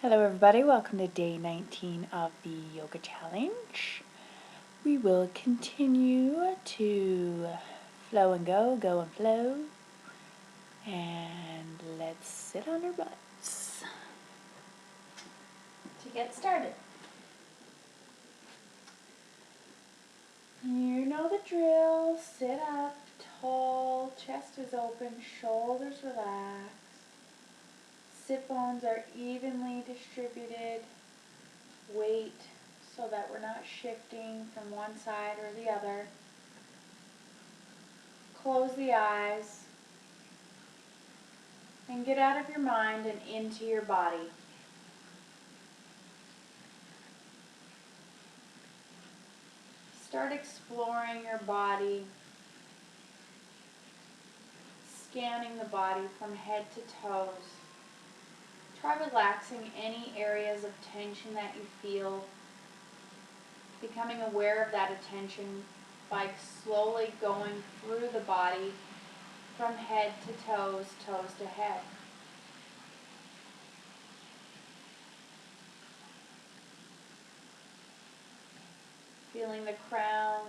Hello everybody, welcome to day 19 of the yoga challenge. We will continue to flow and go and flow, and let's sit on our butts to get started. You know the drill. Sit up tall, chest is open, shoulders relaxed, sit bones are evenly distributed, weight so that we're not shifting from one side or the other. Close the eyes and get out of your mind and into your body. Start exploring your body, scanning the body from head to toes. Try relaxing any areas of tension that you feel, becoming aware of that attention by slowly going through the body from head to toes, toes to head. Feeling the crown,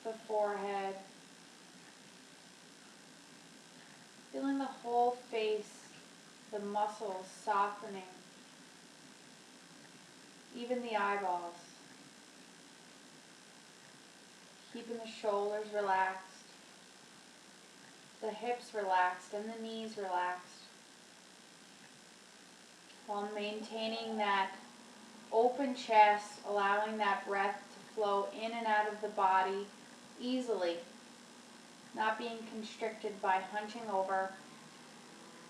the forehead, feeling the whole face, the muscles softening, even the eyeballs. Keeping the shoulders relaxed, the hips relaxed, and the knees relaxed, while maintaining that open chest, allowing that breath to flow in and out of the body easily, not being constricted by hunching over,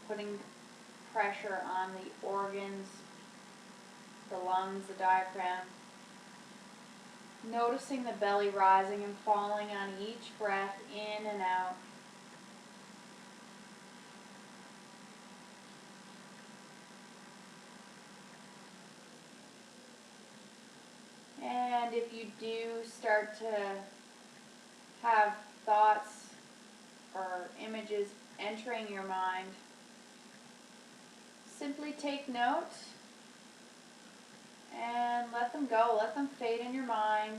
putting pressure on the organs, the lungs, the diaphragm. Noticing the belly rising and falling on each breath in and out. And if you do start to have thoughts or images entering your mind, simply take note and let them go. Let them fade in your mind,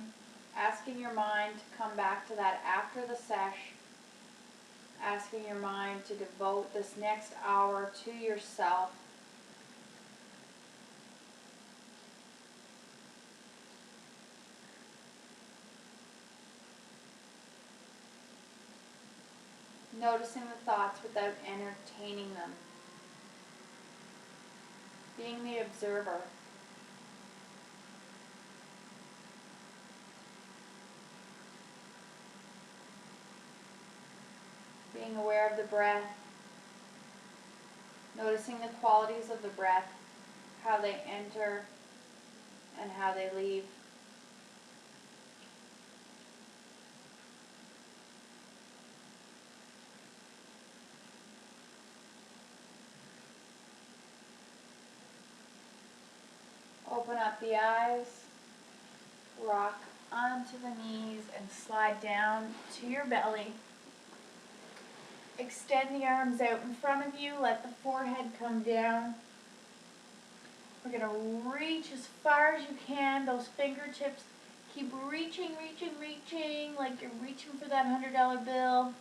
asking your mind to come back to that after the sesh, asking your mind to devote this next hour to yourself. Noticing the thoughts without entertaining them. Being the observer. Being aware of the breath. Noticing the qualities of the breath, how they enter and how they leave. Open up the eyes, rock onto the knees and slide down to your belly. Extend the arms out in front of you, let the forehead come down. We're going to reach as far as you can, those fingertips. Keep reaching, like you're reaching for that $100 bill.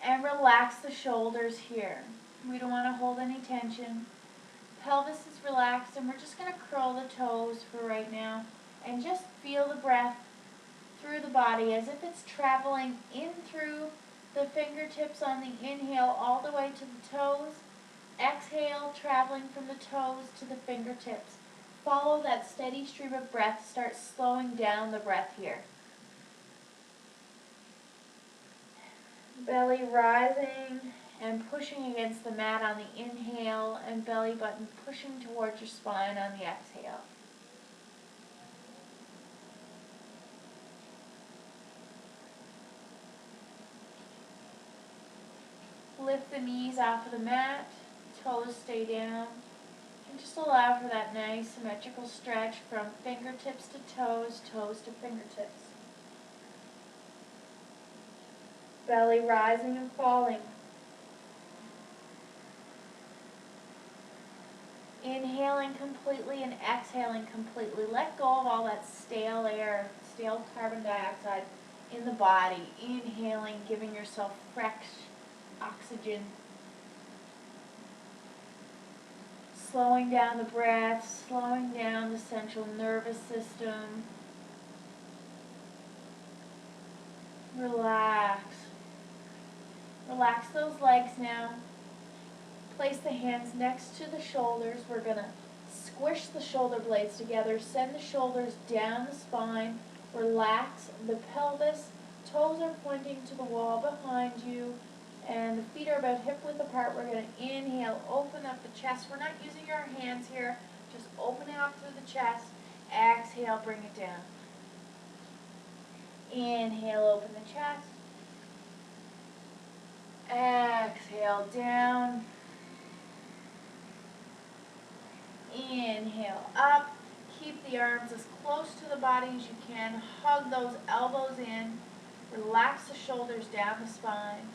And relax the shoulders here. We don't want to hold any tension. Pelvis is relaxed, and we're just going to curl the toes for right now. And just feel the breath through the body as if it's traveling in through the fingertips on the inhale all the way to the toes. Exhale, traveling from the toes to the fingertips. Follow that steady stream of breath. Start slowing down the breath here. Belly rising and pushing against the mat on the inhale, and belly button pushing towards your spine on the exhale. Lift the knees off of the mat, toes stay down, and just allow for that nice symmetrical stretch from fingertips to toes, toes to fingertips. Belly rising and falling. Inhaling completely and exhaling completely. Let go of all that stale air, stale carbon dioxide in the body. Inhaling, giving yourself fresh oxygen. Slowing down the breath, slowing down the central nervous system. Relax. Relax those legs now. Place the hands next to the shoulders. We're going to squish the shoulder blades together. Send the shoulders down the spine. Relax the pelvis. Toes are pointing to the wall behind you. And the feet are about hip width apart. We're going to inhale, open up the chest. We're not using our hands here. Just open it up through the chest. Exhale, bring it down. Inhale, open the chest. Exhale, down. Inhale, up. Keep the arms as close to the body as you can. Hug those elbows in. Relax the shoulders down the spine.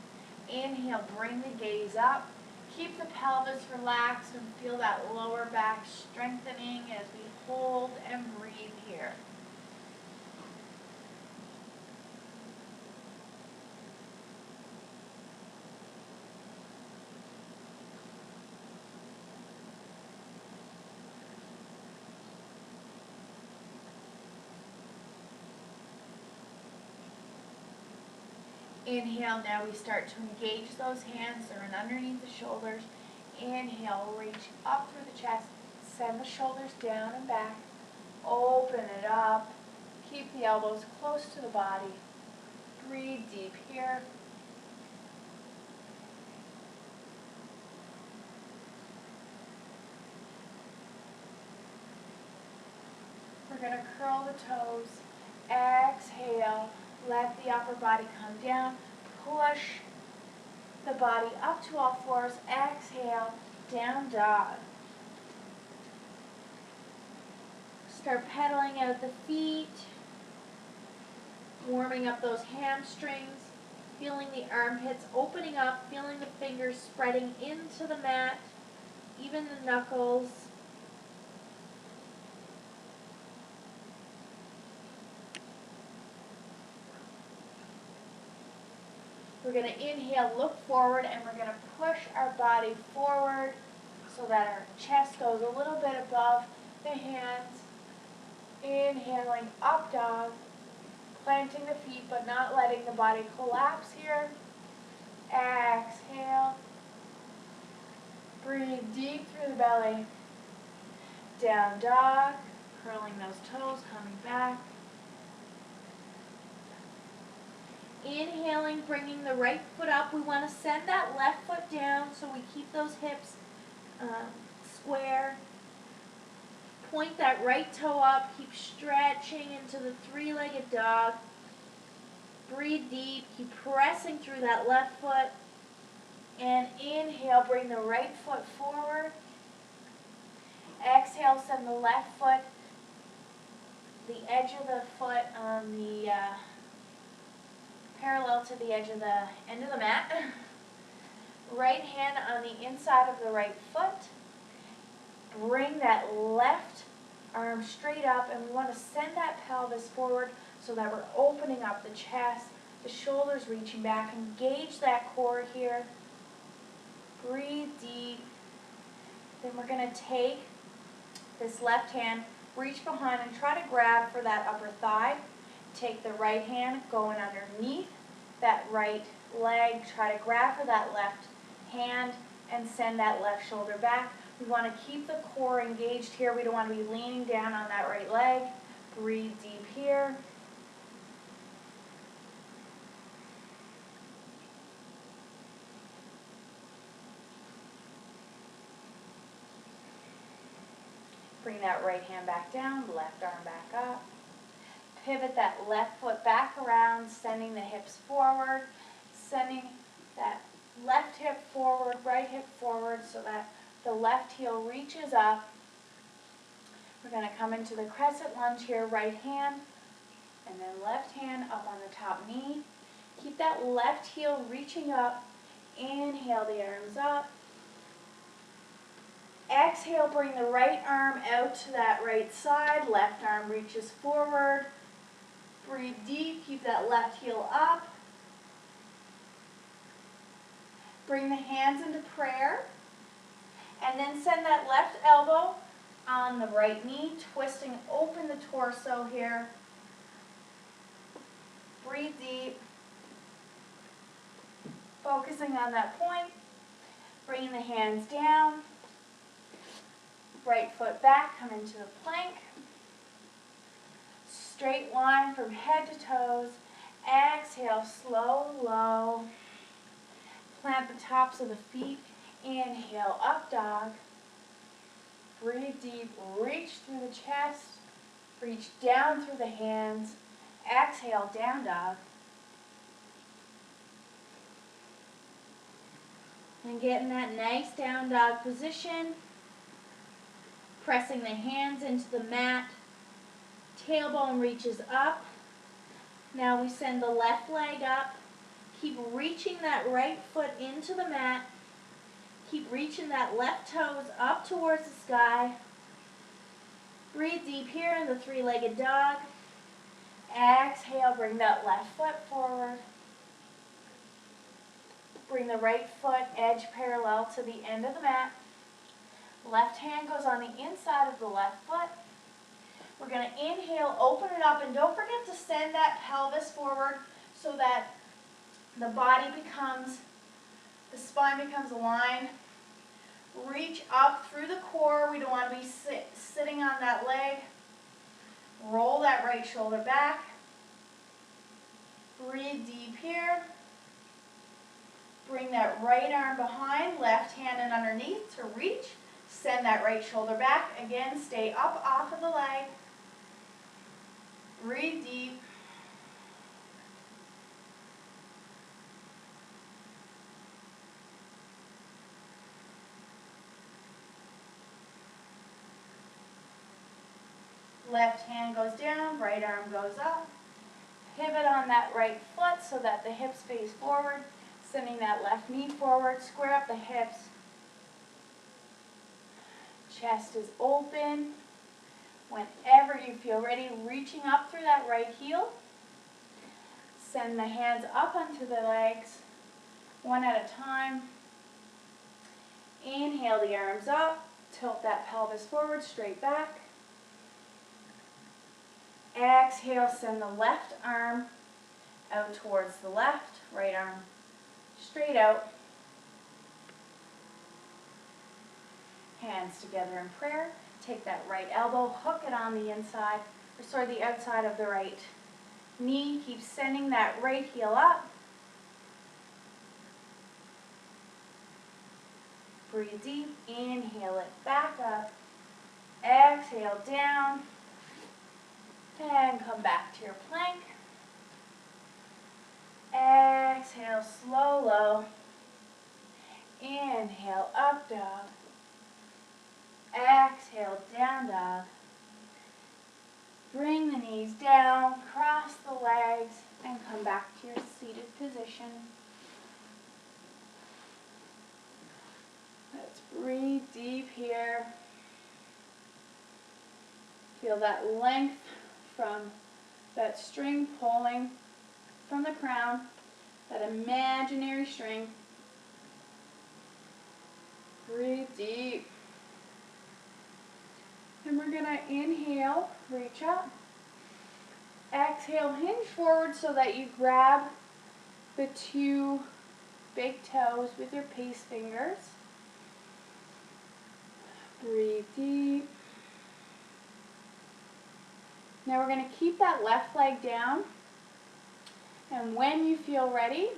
Inhale, bring the gaze up. Keep the pelvis relaxed and feel that lower back strengthening as we hold and breathe here. Inhale, now we start to engage those hands. They're in underneath the shoulders. Inhale, reach up through the chest. Send the shoulders down and back. Open it up. Keep the elbows close to the body. Breathe deep here. We're going to curl the toes. Exhale. Let the upper body come down. Push the body up to all fours. Exhale. Down dog. Start pedaling out the feet. Warming up those hamstrings. Feeling the armpits opening up. Feeling the fingers spreading into the mat. Even the knuckles. We're going to inhale, look forward, and we're going to push our body forward so that our chest goes a little bit above the hands. Inhaling, up dog. Planting the feet, but not letting the body collapse here. Exhale. Breathe deep through the belly. Down dog. Curling those toes, coming back. Inhaling, bringing the right foot up. We want to send that left foot down so we keep those hips square. Point that right toe up. Keep stretching into the three-legged dog. Breathe deep. Keep pressing through that left foot. And inhale, bring the right foot forward. Exhale, send the left foot, the edge of the foot on the parallel to the edge of the end of the mat. Right hand on the inside of the right foot. Bring that left arm straight up, and we want to send that pelvis forward so that we're opening up the chest, the shoulders reaching back. Engage that core here. Breathe deep. Then we're going to take this left hand, reach behind and try to grab for that upper thigh. Take the right hand going underneath that right leg. Try to grab for that left hand and send that left shoulder back. We want to keep the core engaged here. We don't want to be leaning down on that right leg. Breathe deep here. Bring that right hand back down, left arm back up. Pivot that left foot back around, sending the hips forward, sending that left hip forward, right hip forward so that the left heel reaches up. We're going to come into the crescent lunge here, right hand, and then left hand up on the top knee. Keep that left heel reaching up. Inhale the arms up. Exhale, bring the right arm out to that right side. Left arm reaches forward. Breathe deep, keep that left heel up. Bring the hands into prayer. And then send that left elbow on the right knee, twisting open the torso here. Breathe deep. Focusing on that point. Bringing the hands down. Right foot back, come into the plank. Straight line from head to toes. Exhale, slow, low. Plant the tops of the feet. Inhale, up dog. Breathe deep, reach through the chest. Reach down through the hands. Exhale, down dog. And get in that nice down dog position. Pressing the hands into the mat. Tailbone reaches up. Now we send the left leg up. Keep reaching that right foot into the mat. Keep reaching that left toes up towards the sky. Breathe deep here in the three-legged dog. Exhale, bring that left foot forward. Bring the right foot edge parallel to the end of the mat. Left hand goes on the inside of the left foot. We're going to inhale, open it up, and don't forget to send that pelvis forward so that the spine becomes aligned. Reach up through the core. We don't want to be sitting on that leg. Roll that right shoulder back. Breathe deep here. Bring that right arm behind, left hand in underneath to reach. Send that right shoulder back. Again, stay up off of the leg. Breathe deep. Left hand goes down, right arm goes up. Pivot on that right foot so that the hips face forward. Sending that left knee forward, square up the hips. Chest is open. Whenever you feel ready, reaching up through that right heel. Send the hands up onto the legs, one at a time. Inhale the arms up, tilt that pelvis forward, straight back. Exhale, send the left arm out towards the left, right arm straight out. Hands together in prayer. Take that right elbow, hook it on the inside, the outside of the right knee. Keep sending that right heel up. Breathe deep. Inhale it back up. Exhale down. And come back to your plank. Exhale, slow, low. Inhale, up dog. Exhale, down dog. Bring the knees down, cross the legs, and come back to your seated position. Let's breathe deep here. Feel that length from that string pulling from the crown, that imaginary string. Breathe deep. And we're going to inhale, reach up. Exhale, hinge forward so that you grab the two big toes with your pace fingers. Breathe deep. Now we're going to keep that left leg down. And when you feel ready,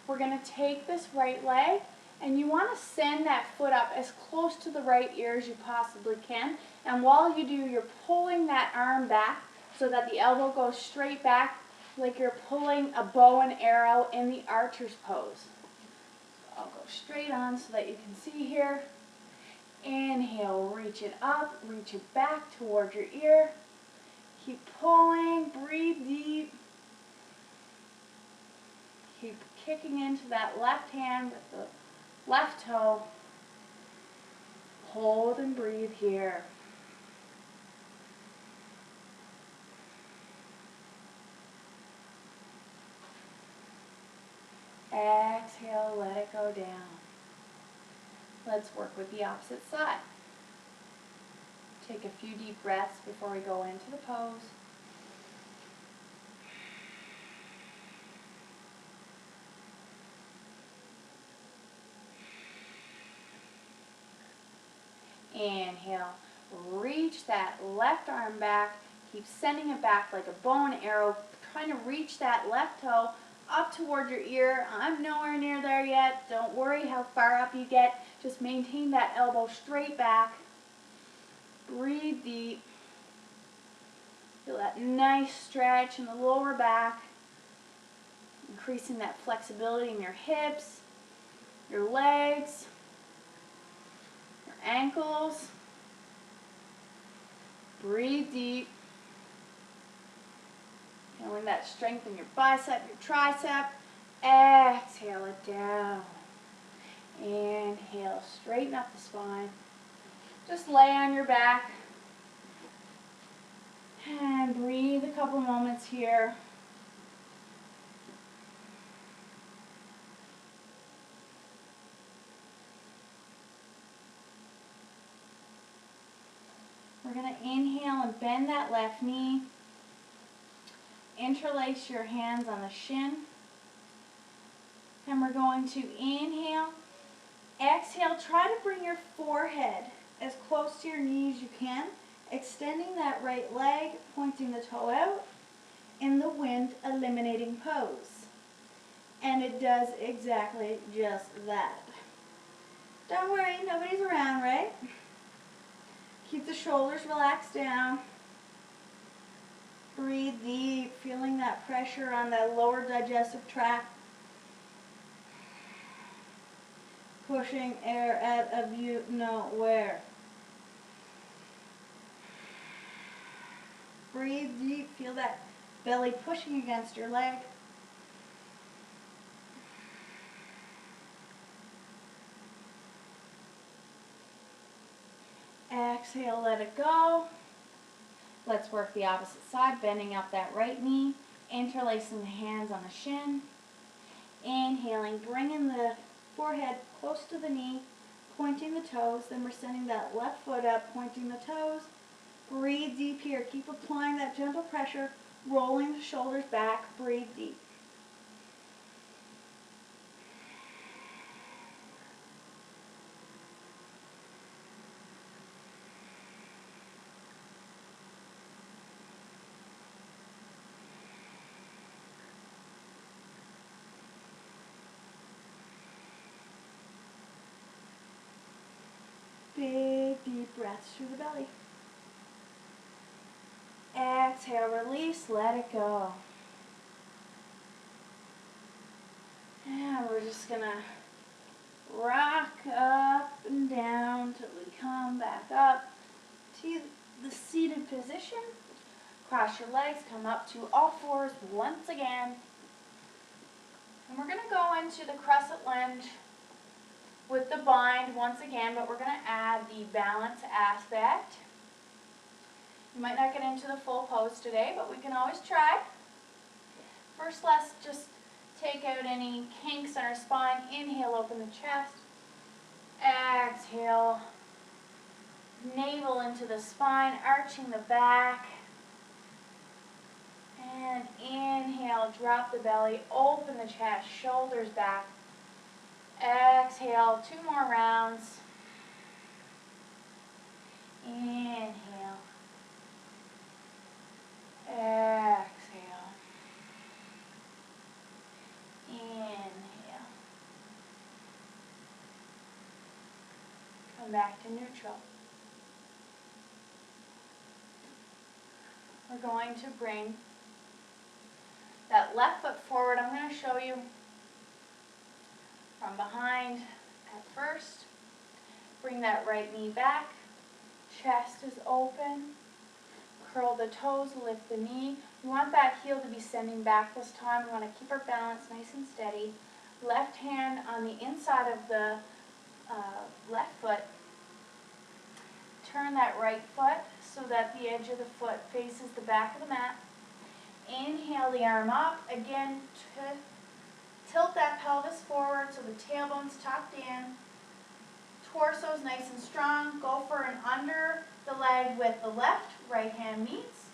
we're going to take this right leg, and you want to send that foot up as close to the right ear as you possibly can. And while you do, you're pulling that arm back so that the elbow goes straight back, like you're pulling a bow and arrow in the archer's pose. So I'll go straight on so that you can see here. Inhale, reach it up, reach it back toward your ear. Keep pulling, breathe deep. Keep kicking into that left hand with the left toe. hold and breathe here. Exhale, let it go down. Let's work with the opposite side. Take a few deep breaths before we go into the pose. Inhale, reach that left arm back. Keep sending it back like a bow and arrow, trying to reach that left toe up toward your ear. I'm nowhere near there yet. Don't worry how far up you get. Just maintain that elbow straight back. Breathe deep. Feel that nice stretch in the lower back. Increasing that flexibility in your hips, your legs, your ankles. Breathe deep. Feeling that strength in your bicep, your tricep. Exhale it down. Inhale, straighten up the spine. Just lay on your back. And breathe a couple moments here. We're going to inhale and bend that left knee. Interlace your hands on the shin. And we're going to inhale. Exhale, try to bring your forehead as close to your knee as you can. Extending that right leg, pointing the toe out. In the wind, eliminating pose. And it does exactly just that. Don't worry, nobody's around, right? Keep the shoulders relaxed down. Breathe deep, feeling that pressure on that lower digestive tract. Pushing air out of you nowhere. Breathe deep, feel that belly pushing against your leg. Exhale, let it go. Let's work the opposite side, bending up that right knee, interlacing the hands on the shin. Inhaling, bringing the forehead close to the knee, pointing the toes. Then we're sending that left foot up, pointing the toes. Breathe deep here. Keep applying that gentle pressure, rolling the shoulders back. Breathe deep. Big deep breaths through the belly. Exhale, release, let it go. And we're just going to rock up and down till we come back up to the seated position. Cross your legs, come up to all fours once again. And we're going to go into the crescent lunge with the bind once again, but we're going to add the balance aspect. You might not get into the full pose today, but we can always try. First, let's just take out any kinks in our spine. Inhale, open the chest. Exhale, navel into the spine, arching the back. And inhale, drop the belly, open the chest, shoulders back. Exhale, 2 more rounds. Inhale. Exhale. Inhale. Come back to neutral. We're going to bring that left foot forward. I'm going to show you from behind at first. Bring that right knee back. Chest is open. Curl the toes, lift the knee. We want that heel to be sending back this time. We want to keep our balance nice and steady. Left hand on the inside of the left foot. turn that right foot so that the edge of the foot faces the back of the mat. Inhale the arm up. Again, tilt that pelvis forward so the tailbone's tucked in. Torso's nice and strong. Go for an under the leg with the left. Right hand meets.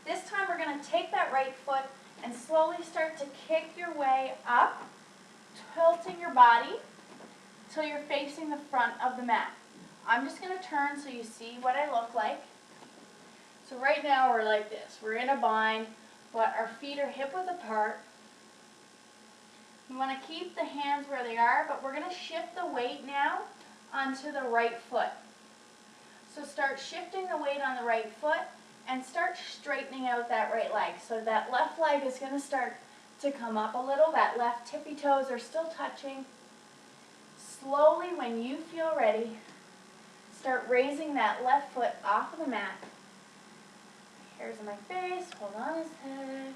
This time we're going to take that right foot and slowly start to kick your way up, tilting your body till you're facing the front of the mat. I'm just going to turn so you see what I look like. So right now we're like this. We're in a bind, but our feet are hip-width apart. You want to keep the hands where they are, but we're going to shift the weight now onto the right foot. So start shifting the weight on the right foot and start straightening out that right leg. So that left leg is going to start to come up a little. That left tippy toes are still touching. Slowly, when you feel ready, start raising that left foot off of the mat. Hairs on my face, hold on his head.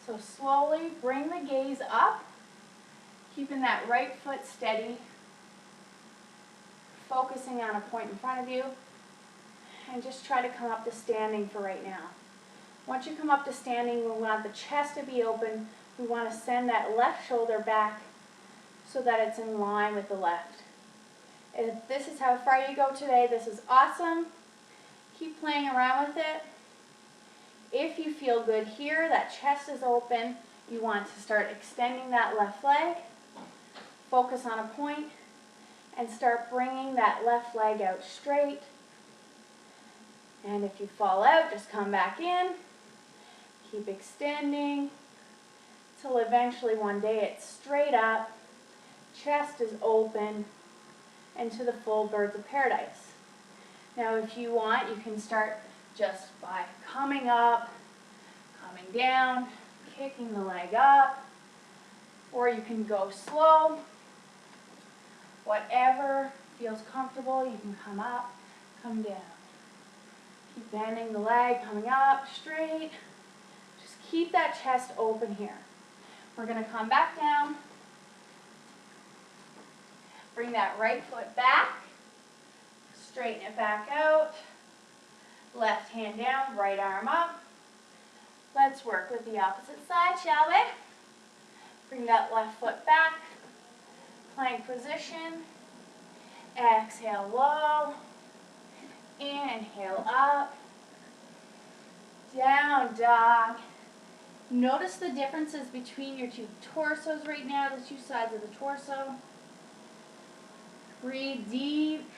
So slowly bring the gaze up, keeping that right foot steady, focusing on a point in front of you, and just try to come up to standing for right now. Once you come up to standing, we want the chest to be open. We want to send that left shoulder back so that it's in line with the left. If this is how far you go today, this is awesome. Keep playing around with it. If you feel good here, that chest is open, you want to start extending that left leg. Focus on a point and start bringing that left leg out straight. And if you fall out, just come back in. Keep extending till eventually one day it's straight up, chest is open, into the full birds of paradise. Now if you want, you can start just by coming up, coming down, kicking the leg up, or you can go slow. Whatever feels comfortable, you can come up, come down. Keep bending the leg, coming up, straight. Just keep that chest open here. We're going to come back down. Bring that right foot back. Straighten it back out. Left hand down, right arm up. Let's work with the opposite side, shall we? Bring that left foot back. Plank position. Exhale low. Inhale up. Down dog. Notice the differences between your two torsos right now, the two sides of the torso. Breathe deep.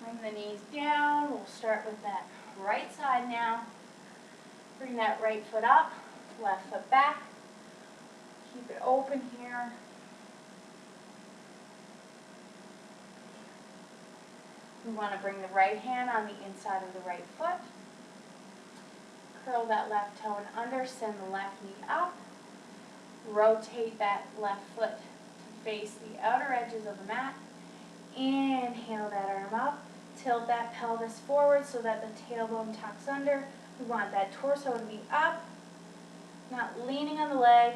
Bring the knees down. We'll start with that right side now. Bring that right foot up, left foot back. Keep it open here. We want to bring the right hand on the inside of the right foot. Curl that left toe and under, send the left knee up. Rotate that left foot to face the outer edges of the mat. Inhale that arm up. Tilt that pelvis forward so that the tailbone tucks under. We want that torso to be up, not leaning on the leg.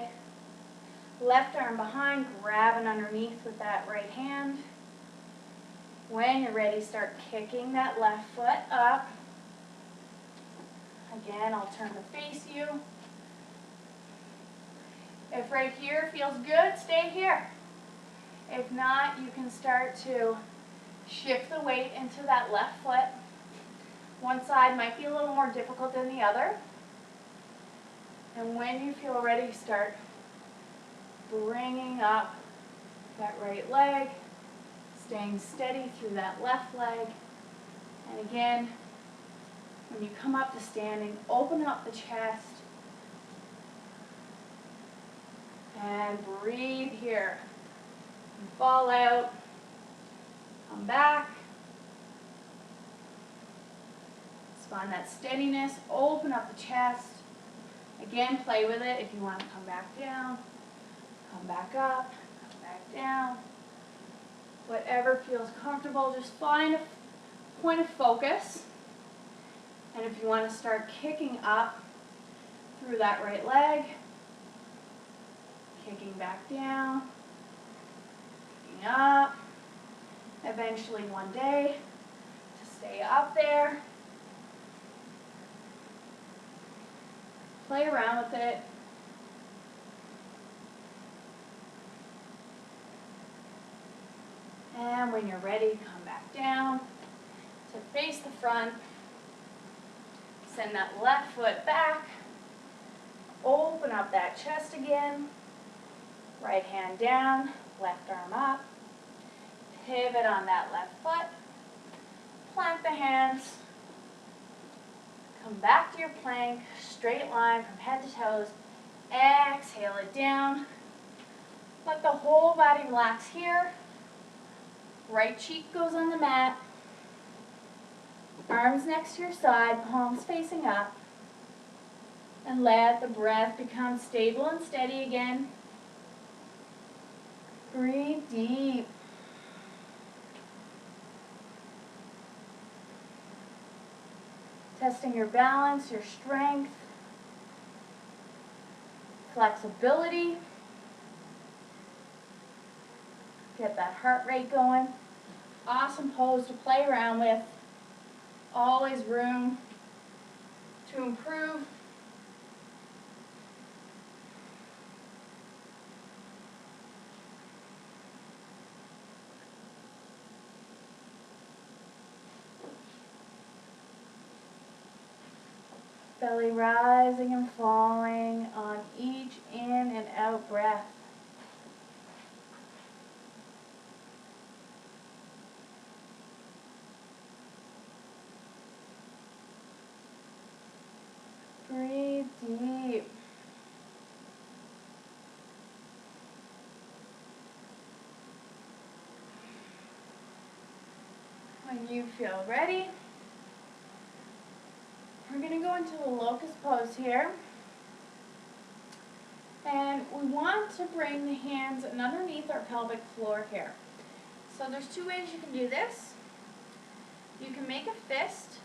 Left arm behind, grabbing underneath with that right hand. When you're ready, start kicking that left foot up. Again, I'll turn to face you. If right here feels good, stay here. If not, you can start to shift the weight into that left foot. One side might be a little more difficult than the other. And when you feel ready, start bringing up that right leg, staying steady through that left leg. And again, when you come up to standing, open up the chest and breathe here. And fall out, come back. Just find that steadiness, open up the chest. Again, play with it if you want to come back down, come back up, come back down. Whatever feels comfortable, just find a point of focus. And if you want to start kicking up through that right leg, kicking back down, kicking up, eventually one day to stay up there. Play around with it. And when you're ready, come back down to face the front. Send that left foot back. Open up that chest again. Right hand down, left arm up. Pivot on that left foot. Plant the hands. Come back to your plank, straight line from head to toes. Exhale it down. Let the whole body relax here. Right cheek goes on the mat. Arms next to your side, palms facing up. And let the breath become stable and steady again. Breathe deep. Testing your balance, your strength, flexibility. Get that heart rate going. Awesome pose to play around with. Always room to improve. Belly rising and falling on each in and out breath. Breathe deep. When you feel ready, we're going to go into the locust pose here. And we want to bring the hands underneath our pelvic floor here. So there's two ways you can do this. You can make a fist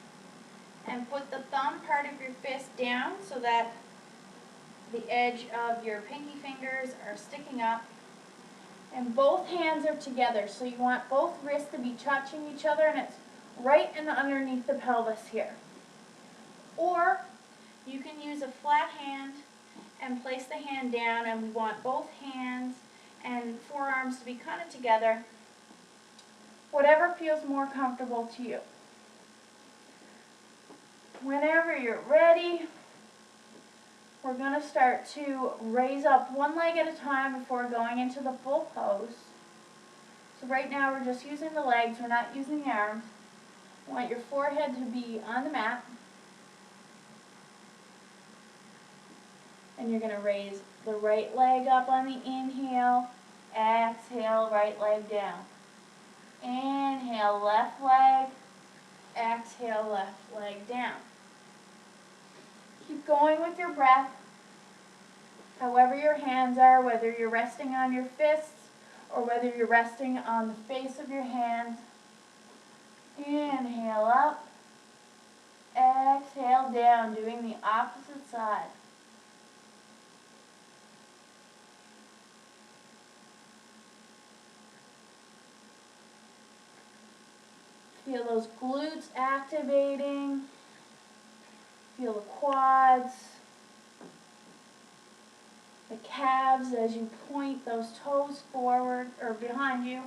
and put the thumb part of your fist down so that the edge of your pinky fingers are sticking up. And both hands are together. So you want both wrists to be touching each other, and it's right in underneath the pelvis here. Or you can use a flat hand and place the hand down, and we want both hands and forearms to be kind of together. Whatever feels more comfortable to you. Whenever you're ready, we're going to start to raise up one leg at a time before going into the full pose. So right now we're just using the legs, we're not using the arms. You want your forehead to be on the mat. And you're going to raise the right leg up on the inhale. Exhale, right leg down. Inhale, left leg. Exhale, left leg down. Keep going with your breath. However your hands are, whether you're resting on your fists or whether you're resting on the face of your hands. Inhale up. Exhale down, doing the opposite side. Feel those glutes activating. Feel the quads, the calves as you point those toes forward or behind you.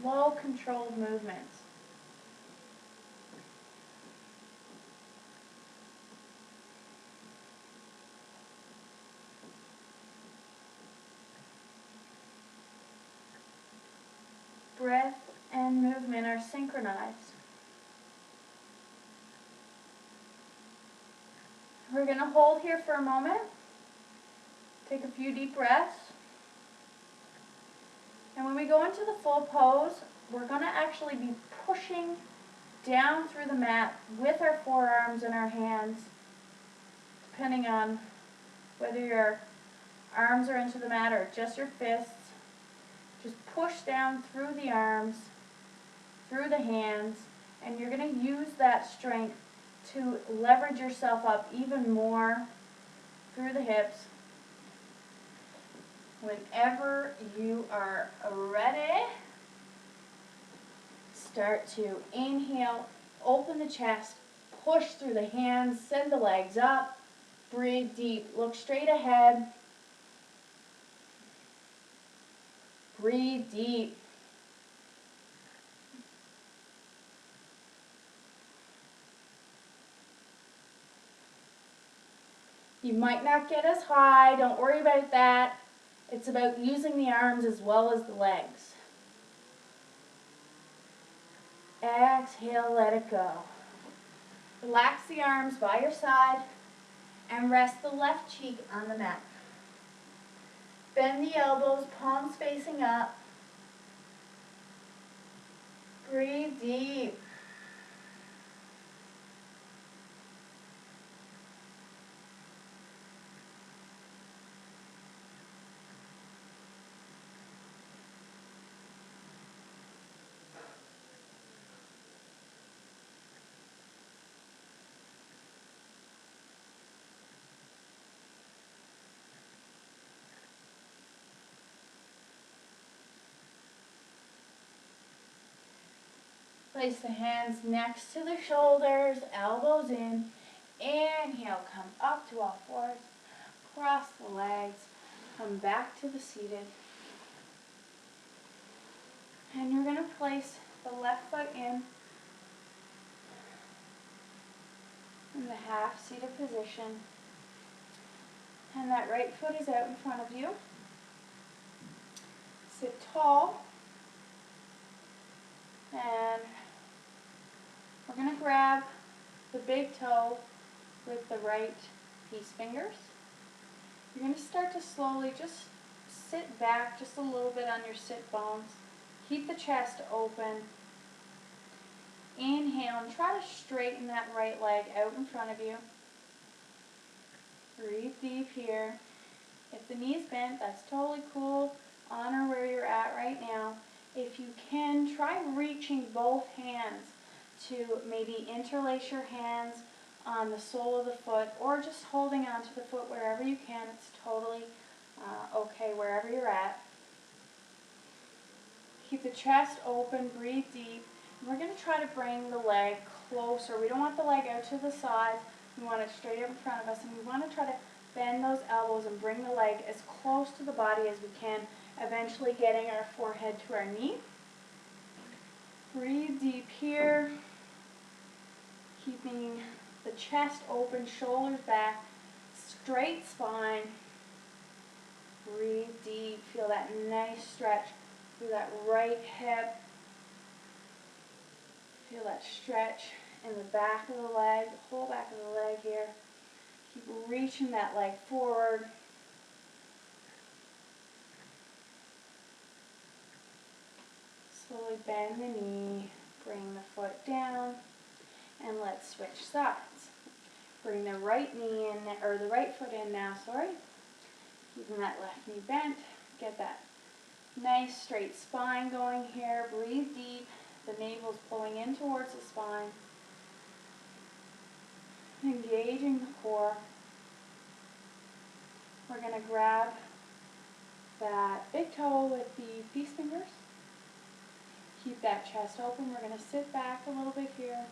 Slow, controlled movements. Breath and movement are synchronized. We're going to hold here for a moment. Take a few deep breaths. And when we go into the full pose, we're going to actually be pushing down through the mat with our forearms and our hands, depending on whether your arms are into the mat or just your fists. Just push down through the arms, through the hands, and you're going to use that strength to leverage yourself up even more through the hips. Whenever you are ready, start to inhale, open the chest, push through the hands, send the legs up, breathe deep, look straight ahead, breathe deep. You might not get as high, don't worry about that. It's about using the arms as well as the legs. Exhale, let it go. Relax the arms by your side and rest the left cheek on the mat. Bend the elbows, palms facing up. Breathe deep. Place the hands next to the shoulders, elbows in. Inhale, come up to all fours. Cross the legs. Come back to the seated. And you're going to place the left foot in the half-seated position. And that right foot is out in front of you. Sit tall. And we're going to grab the big toe with the right peace fingers. You're going to start to slowly just sit back just a little bit on your sit bones. Keep the chest open. Inhale and try to straighten that right leg out in front of you. Breathe deep here. If the knee's bent, that's totally cool. Honor where you're at right now. If you can, try reaching both hands to maybe interlace your hands on the sole of the foot or just holding onto the foot wherever you can. It's totally okay wherever you're at. Keep the chest open, breathe deep. And we're going to try to bring the leg closer. We don't want the leg out to the sides. We want it straight up in front of us, and we want to try to bend those elbows and bring the leg as close to the body as we can, eventually getting our forehead to our knee. Breathe deep here, keeping the chest open, shoulders back, straight spine. Breathe deep, feel that nice stretch through that right hip. Feel that stretch in the back of the leg, the whole back of the leg here. Keep reaching that leg forward. Slowly bend the knee, bring the foot down, and let's switch sides. Bring the right knee in, or the right foot in now, sorry. Keeping that left knee bent. Get that nice straight spine going here. Breathe deep. The navel's pulling in towards the spine. Engaging the core. We're going to grab that big toe with the peace fingers. Keep that chest open. We're going to sit back a little bit here.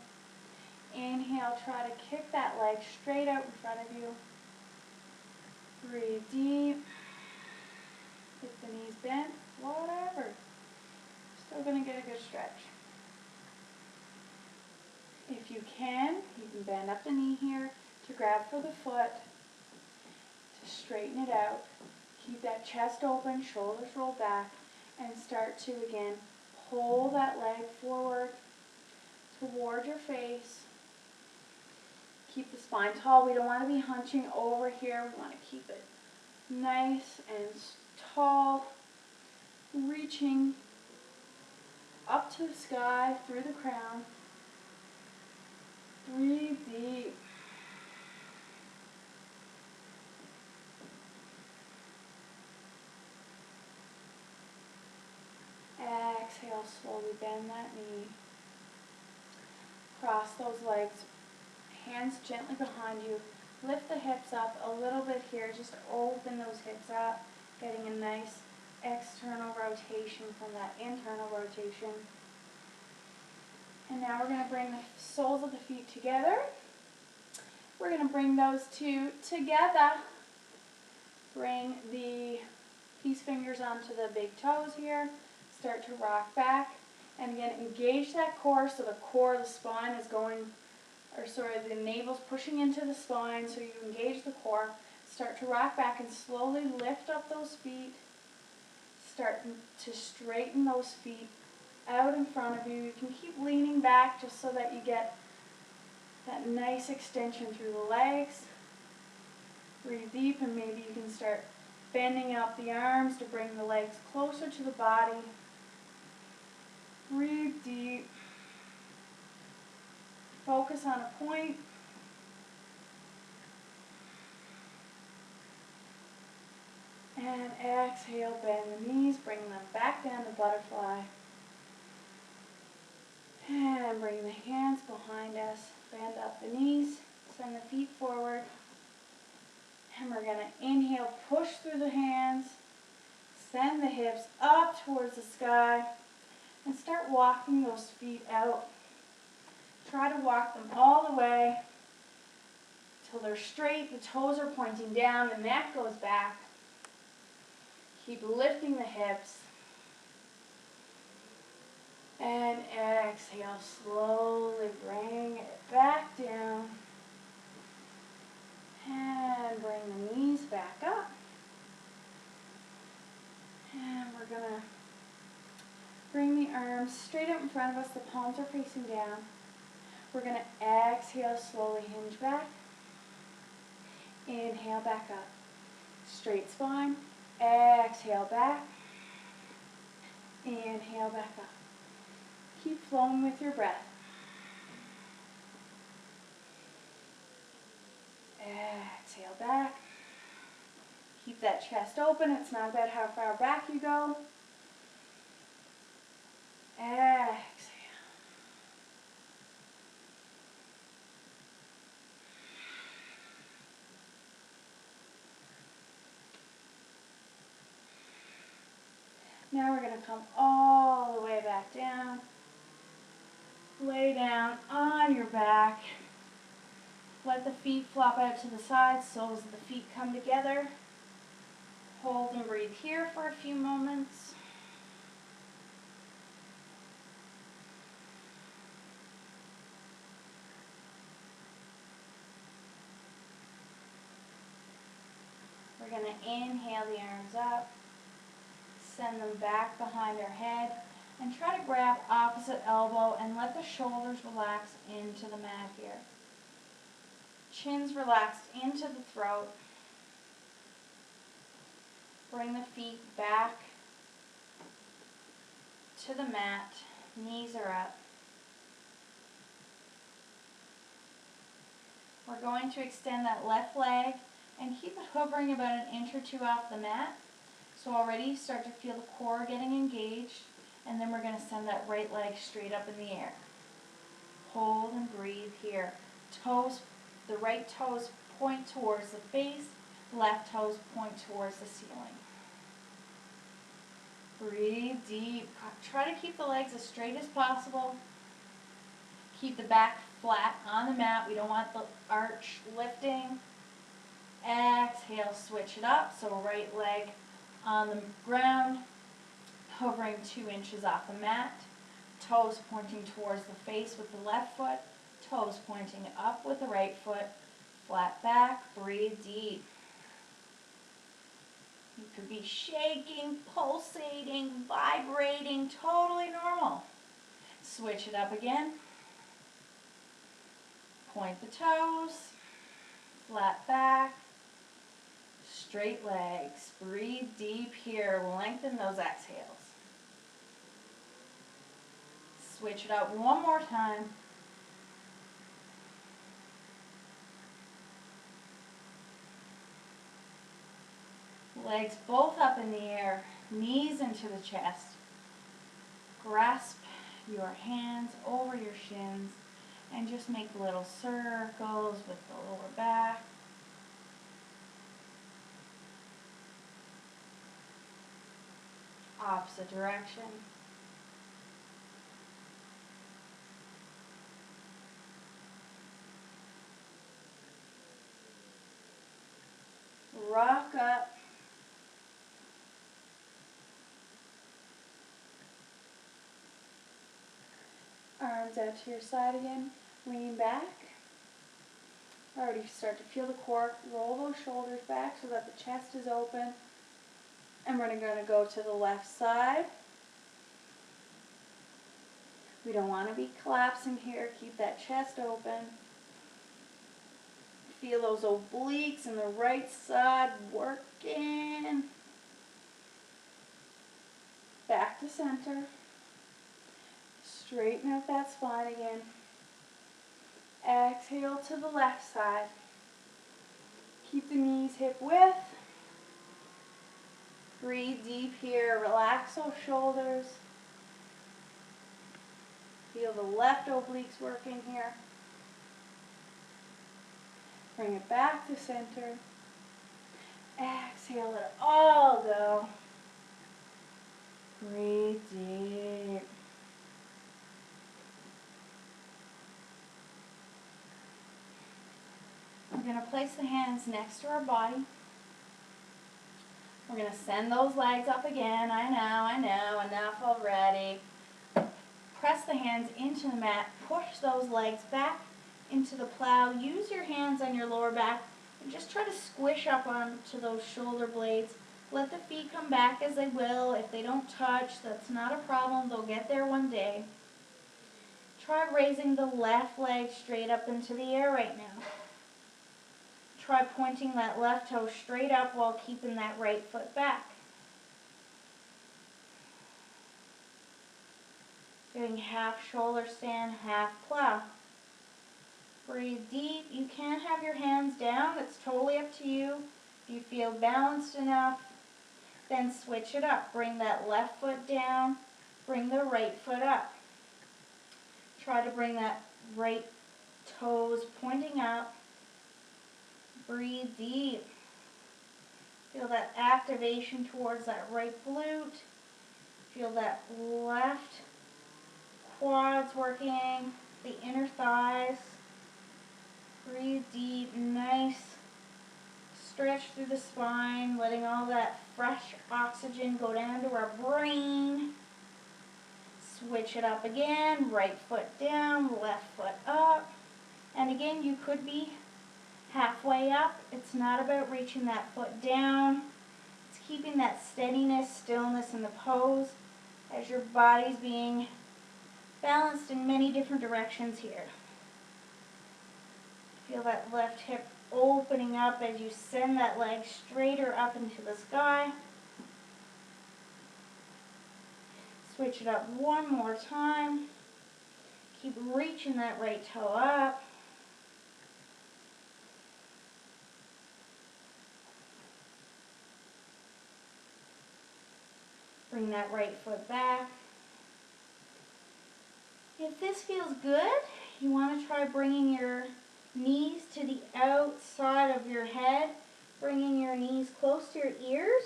Inhale, try to kick that leg straight out in front of you. Breathe deep. If the knee's bent, whatever. Still going to get a good stretch. If you can bend up the knee here to grab for the foot, to straighten it out. Keep that chest open, shoulders roll back, and start to, again, pull that leg forward toward your face. Keep the spine tall. We don't want to be hunching over here. We want to keep it nice and tall, reaching up to the sky through the crown. Breathe deep. Exhale, slowly bend that knee. Cross those legs, hands gently behind you. Lift the hips up a little bit here, just open those hips up, getting a nice external rotation from that internal rotation. And now we're going to bring the soles of the feet together. We're going to bring those two together. Bring the peace fingers onto the big toes here. Start to rock back. And again, engage that core, so the core of the spine is going, or sorry, the navel's pushing into the spine, so you engage the core. Start to rock back and slowly lift up those feet. Start to straighten those feet out in front of you. You can keep leaning back just so that you get that nice extension through the legs. Breathe deep, and maybe you can start bending out the arms to bring the legs closer to the body. Breathe deep. Focus on a point. And exhale, bend the knees, bring them back down to butterfly. And bring the hands behind us, bend up the knees, send the feet forward. And we're going to inhale, push through the hands, send the hips up towards the sky, and start walking those feet out. Try to walk them all the way till they're straight, the toes are pointing down, the neck goes back. Keep lifting the hips. And exhale, slowly bring it back down. And bring the knees back up. And we're going to bring the arms straight up in front of us. The palms are facing down. We're going to exhale, slowly hinge back. Inhale, back up. Straight spine. Exhale, back. Inhale, back up. Keep flowing with your breath. Exhale, back. Keep that chest open. It's not about how far back you go. Exhale. Now we're going to come all the way back down. Lay down on your back. Let the feet flop out to the sides, soles of the feet come together. Hold and breathe here for a few moments. We're going to inhale the arms up, send them back behind our head, and try to grab opposite elbow and let the shoulders relax into the mat here. Chin's relaxed into the throat. Bring the feet back to the mat. Knees are up. We're going to extend that left leg and keep it hovering about an inch or two off the mat. So already you start to feel the core getting engaged, and then we're going to send that right leg straight up in the air. Hold and breathe here. Toes, the right toes point towards the face, left toes point towards the ceiling. Breathe deep. Try to keep the legs as straight as possible. Keep the back flat on the mat. We don't want the arch lifting. Exhale, switch it up. So right leg on the ground, hovering 2 inches off the mat. Toes pointing towards the face with the left foot. Toes pointing up with the right foot. Flat back. Breathe deep. You could be shaking, pulsating, vibrating, totally normal. Switch it up again. Point the toes, flat back, straight legs. Breathe deep here. Lengthen those exhales. Switch it up one more time. Legs both up in the air, knees into the chest. Grasp your hands over your shins and just make little circles with the lower back. Opposite direction. Rock up. Arms out to your side again. Lean back. Already start to feel the core. Roll those shoulders back so that the chest is open. And we're going to go to the left side. We don't want to be collapsing here. Keep that chest open. Feel those obliques in the right side working. Back to center. Straighten out that spine again. Exhale to the left side. Keep the knees hip width. Breathe deep here. Relax those shoulders. Feel the left obliques working here. Bring it back to center. Exhale it all go. Breathe deep. We're going to place the hands next to our body. We're going to send those legs up again. I know, enough already. Press the hands into the mat. Push those legs back into the plow. Use your hands on your lower back and just try to squish up onto those shoulder blades. Let the feet come back as they will. If they don't touch, that's not a problem. They'll get there one day. Try raising the left leg straight up into the air right now. Try pointing that left toe straight up while keeping that right foot back. Doing half shoulder stand, half plow. Breathe deep. You can have your hands down. It's totally up to you. If you feel balanced enough, then switch it up. Bring that left foot down. Bring the right foot up. Try to bring that right toes pointing up. Breathe deep. Feel that activation towards that right glute. Feel that left quads working, the inner thighs. Breathe deep, nice stretch through the spine, letting all that fresh oxygen go down to our brain. Switch it up again, right foot down, left foot up. And again, you could be halfway up. It's not about reaching that foot down. It's keeping that steadiness, stillness in the pose as your body's being balanced in many different directions here. Feel that left hip opening up as you send that leg straighter up into the sky. Switch it up one more time. Keep reaching that right toe up. Bring that right foot back. If this feels good, you want to try bringing your knees to the outside of your head, bringing your knees close to your ears,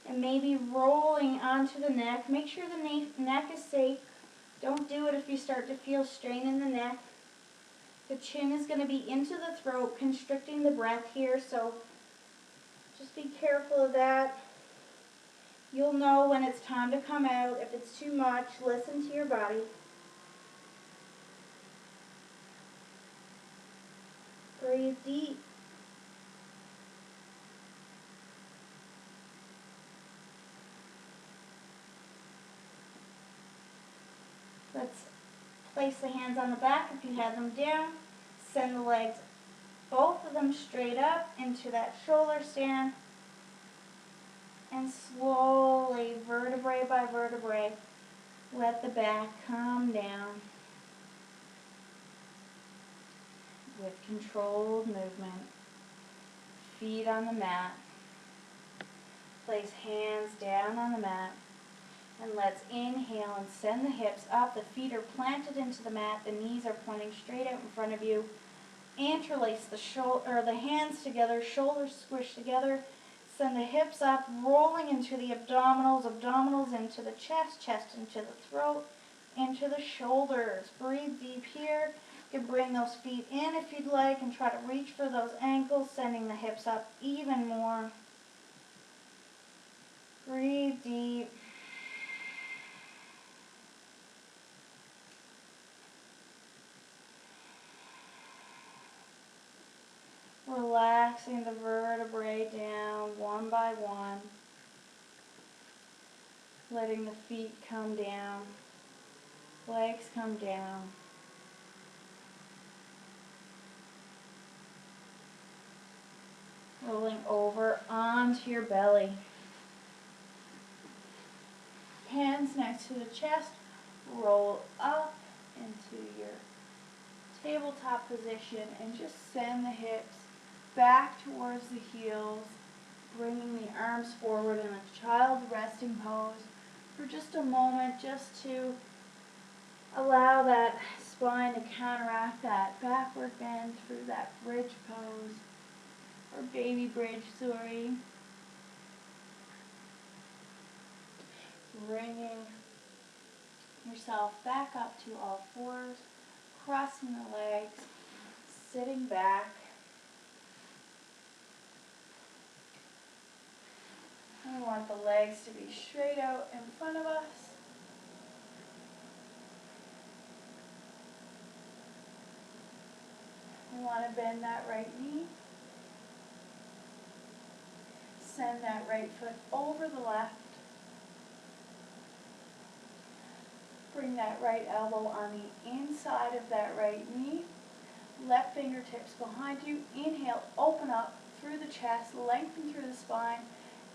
and maybe rolling onto the neck. Make sure the neck is safe. Don't do it if you start to feel strain in the neck. The chin is going to be into the throat, constricting the breath here, so just be careful of that. You'll know when it's time to come out. If it's too much, listen to your body. Breathe deep. Let's place the hands on the back if you have them down. Send the legs, both of them straight up into that shoulder stand. And slowly, vertebrae by vertebrae, let the back come down with controlled movement. Feet on the mat. Place hands down on the mat. And let's inhale and send the hips up. The feet are planted into the mat. The knees are pointing straight out in front of you. Interlace the hands together, shoulders squish together. Send the hips up, rolling into the abdominals, abdominals into the chest, chest into the throat, into the shoulders. Breathe deep here. You can bring those feet in if you'd like and try to reach for those ankles, sending the hips up even more. Breathe deep. Relaxing the vertebrae down one by one. Letting the feet come down. Legs come down. Rolling over onto your belly. Hands next to the chest. Roll up into your tabletop position and just send the hips back towards the heels, bringing the arms forward in a child resting pose for just a moment, just to allow that spine to counteract that backward bend through that bridge pose, or baby bridge, sorry. Bringing yourself back up to all fours, crossing the legs, sitting back. We want the legs to be straight out in front of us. We want to bend that right knee. Send that right foot over the left. Bring that right elbow on the inside of that right knee. Left fingertips behind you. Inhale, open up through the chest, lengthen through the spine.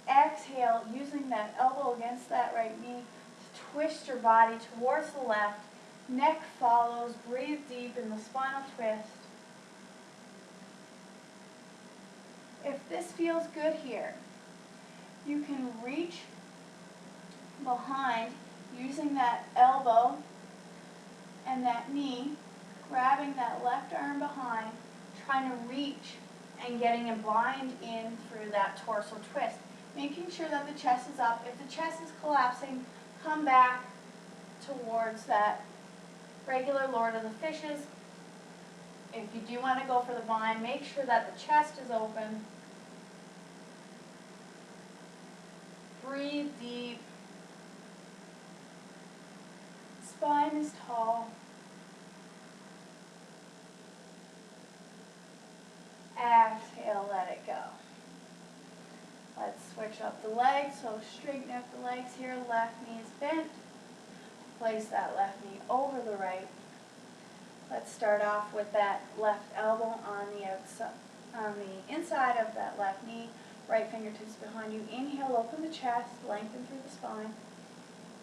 Exhale, using that elbow against that right knee to twist your body towards the left. Neck follows. Breathe deep in the spinal twist. If this feels good here, you can reach behind using that elbow and that knee, grabbing that left arm behind, trying to reach and getting a bind in through that torso twist. Making sure that the chest is up. If the chest is collapsing, come back towards that regular Lord of the Fishes. If you do want to go for the bind, make sure that the chest is open. Breathe deep. Spine is tall. Exhale, let it go. Let's switch up the legs, so straighten out the legs here, left knee is bent. Place that left knee over the right. Let's start off with that left elbow on the outside, on the inside of that left knee. Right fingertips behind you. Inhale, open the chest, lengthen through the spine.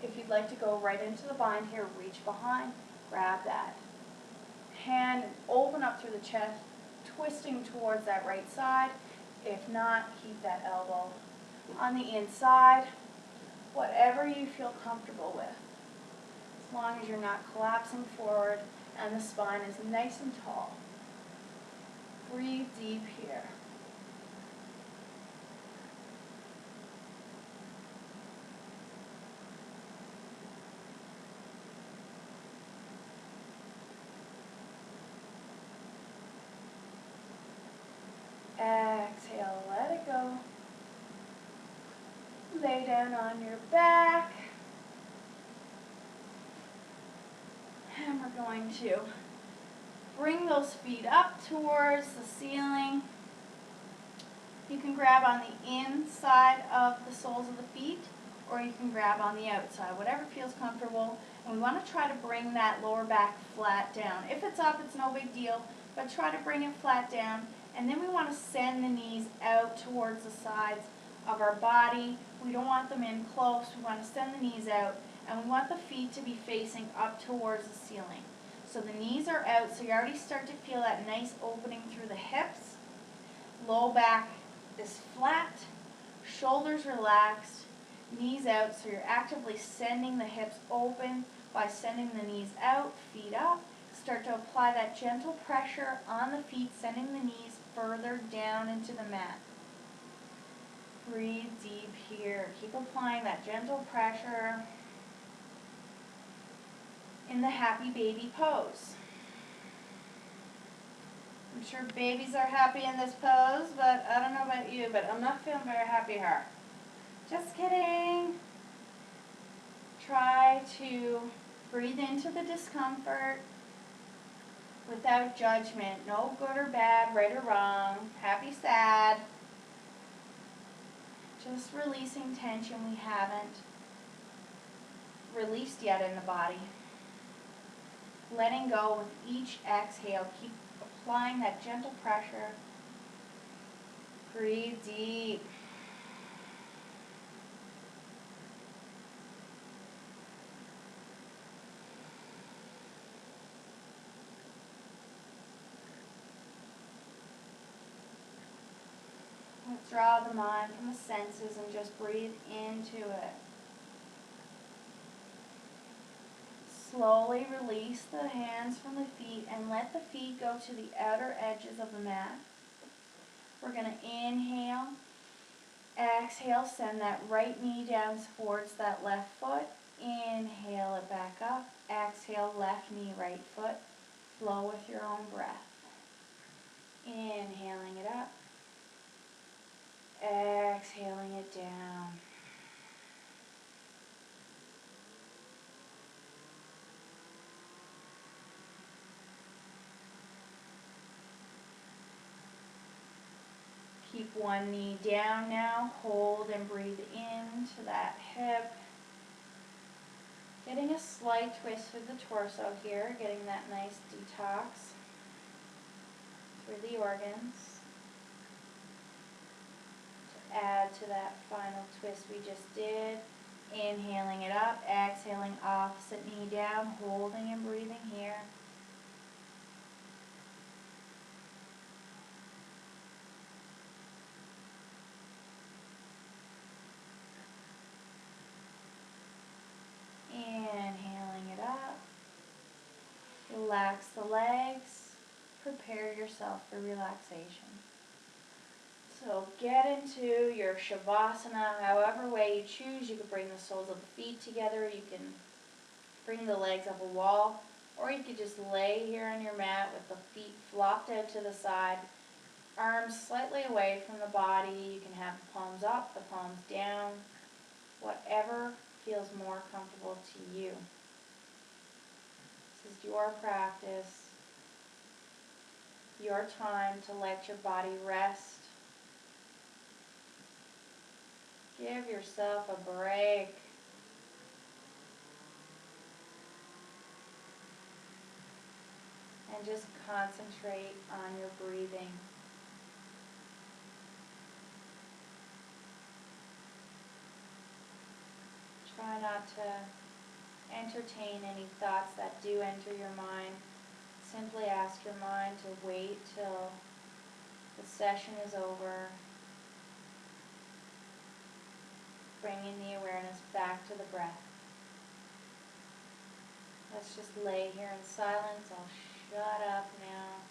If you'd like to go right into the bind here, reach behind, grab that hand, and open up through the chest, twisting towards that right side. If not, keep that elbow on the inside, whatever you feel comfortable with. As long as you're not collapsing forward and the spine is nice and tall. Breathe deep here. Exhale, let it go. Lay down on your back. And we're going to bring those feet up towards the ceiling. You can grab on the inside of the soles of the feet, or you can grab on the outside, whatever feels comfortable. And we want to try to bring that lower back flat down. If it's up, it's no big deal, but try to bring it flat down. And then we want to send the knees out towards the sides of our body. We don't want them in close. We want to send the knees out, and we want the feet to be facing up towards the ceiling. So the knees are out, so you already start to feel that nice opening through the hips. Low back is flat. Shoulders relaxed, knees out, so you're actively sending the hips open by sending the knees out, feet up. Start to apply that gentle pressure on the feet, sending the knees further down into the mat. Breathe deep here. Keep applying that gentle pressure in the happy baby pose. I'm sure babies are happy in this pose, but I don't know about you, but I'm not feeling very happy here. Just kidding. Try to breathe into the discomfort without judgment. No good or bad, right or wrong, happy, sad. Just releasing tension we haven't released yet in the body. Letting go with each exhale. Keep applying that gentle pressure. Breathe deep. Withdraw the mind from the senses and just breathe into it. Slowly release the hands from the feet and let the feet go to the outer edges of the mat. We're going to inhale, exhale, send that right knee down towards that left foot. Inhale it back up. Exhale, left knee, right foot. Flow with your own breath. Inhaling it up. Exhaling it down. Keep one knee down now. Hold and breathe into that hip. Getting a slight twist through the torso here. Getting that nice detox through the organs. To add to that final twist we just did. Inhaling it up. Exhaling opposite knee down. Holding and breathing here. Inhaling it up. Relax the legs. Prepare yourself for relaxation. So get into your Shavasana however way you choose. You can bring the soles of the feet together. You can bring the legs up a wall. Or you could just lay here on your mat with the feet flopped out to the side. Arms slightly away from the body. You can have the palms up, the palms down. Whatever feels more comfortable to you. This is your practice, your time to let your body rest. Give yourself a break. And just concentrate on your breathing. Try not to entertain any thoughts that do enter your mind. Simply ask your mind to wait till the session is over. Bringing the awareness back to the breath. Let's just lay here in silence. I'll shut up now.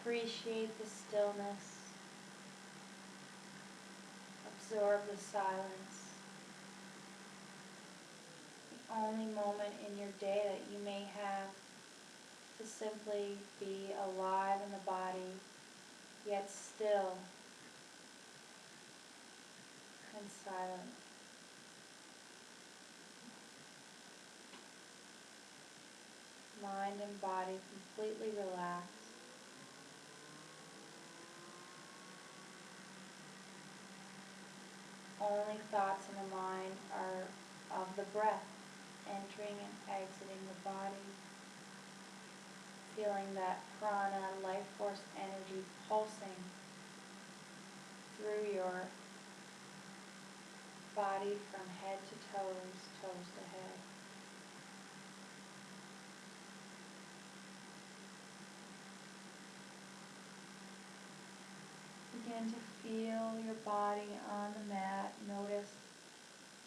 Appreciate the stillness. Absorb the silence. The only moment in your day that you may have to simply be alive in the body, yet still and silent. Mind and body completely relaxed. Only thoughts in the mind are of the breath entering and exiting the body. Feeling that prana, life force energy pulsing through your body from head to toes, toes to head. Begin to feel your body on the mat. Notice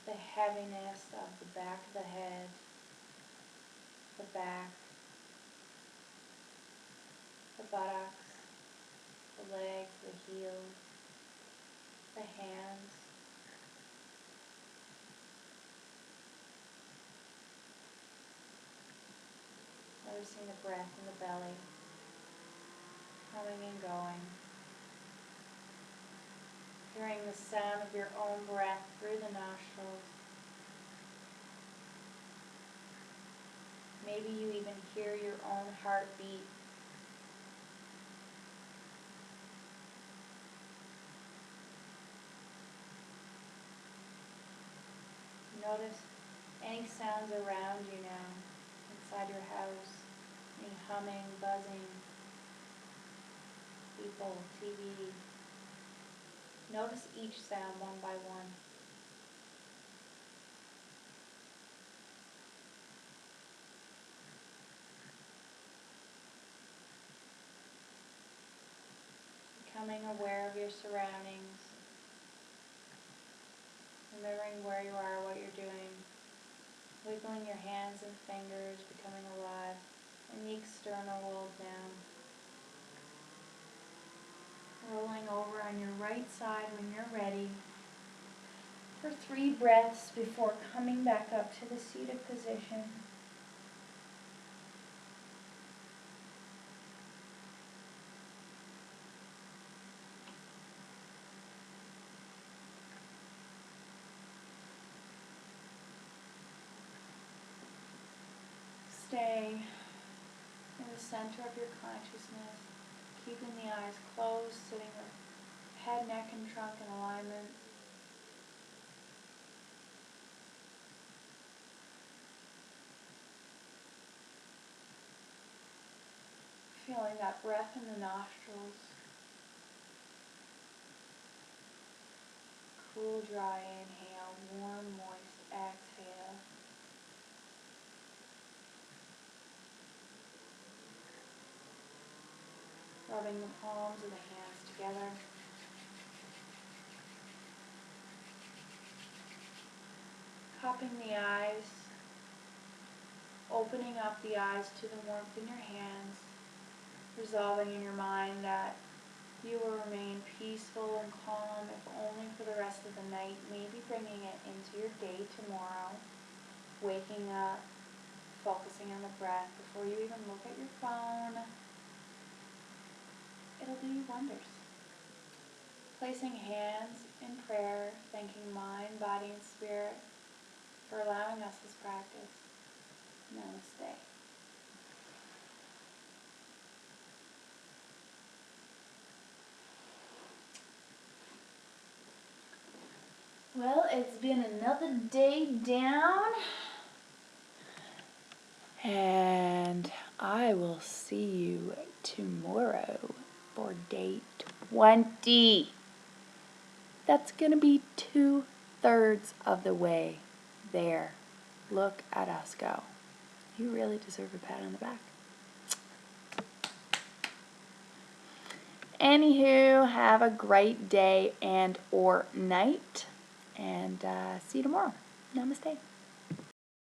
the heaviness of the back of the head, the back, the buttocks, the legs, the heels, the hands. Noticing the breath in the belly, coming and going. Hearing the sound of your own breath through the nostrils. Maybe you even hear your own heartbeat. Notice any sounds around you now, inside your house, any humming, buzzing, people, TV. Notice each sound one by one. Becoming aware of your surroundings. Remembering where you are, what you're doing. Wiggling your hands and fingers, becoming alive in the external world now. Rolling over on your right side when you're ready for 3 breaths before coming back up to the seated position. Stay in the center of your consciousness, keeping the eyes closed, sitting with head, neck, and trunk in alignment. Feeling that breath in the nostrils. Cool, dry inhale, warm, moist exhale. Rubbing the palms of the hands together. Cupping the eyes. Opening up the eyes to the warmth in your hands. Resolving in your mind that you will remain peaceful and calm, if only for the rest of the night, maybe bringing it into your day tomorrow. Waking up, focusing on the breath before you even look at your phone. It'll do you wonders. Placing hands in prayer, thanking mind, body, and spirit for allowing us this practice. Namaste. Well, it's been another day down, and I will see you tomorrow for day 20. That's going to be 2/3 of the way there. Look at us go. You really deserve a pat on the back. Anywho, have a great day and or night, and see you tomorrow. Namaste.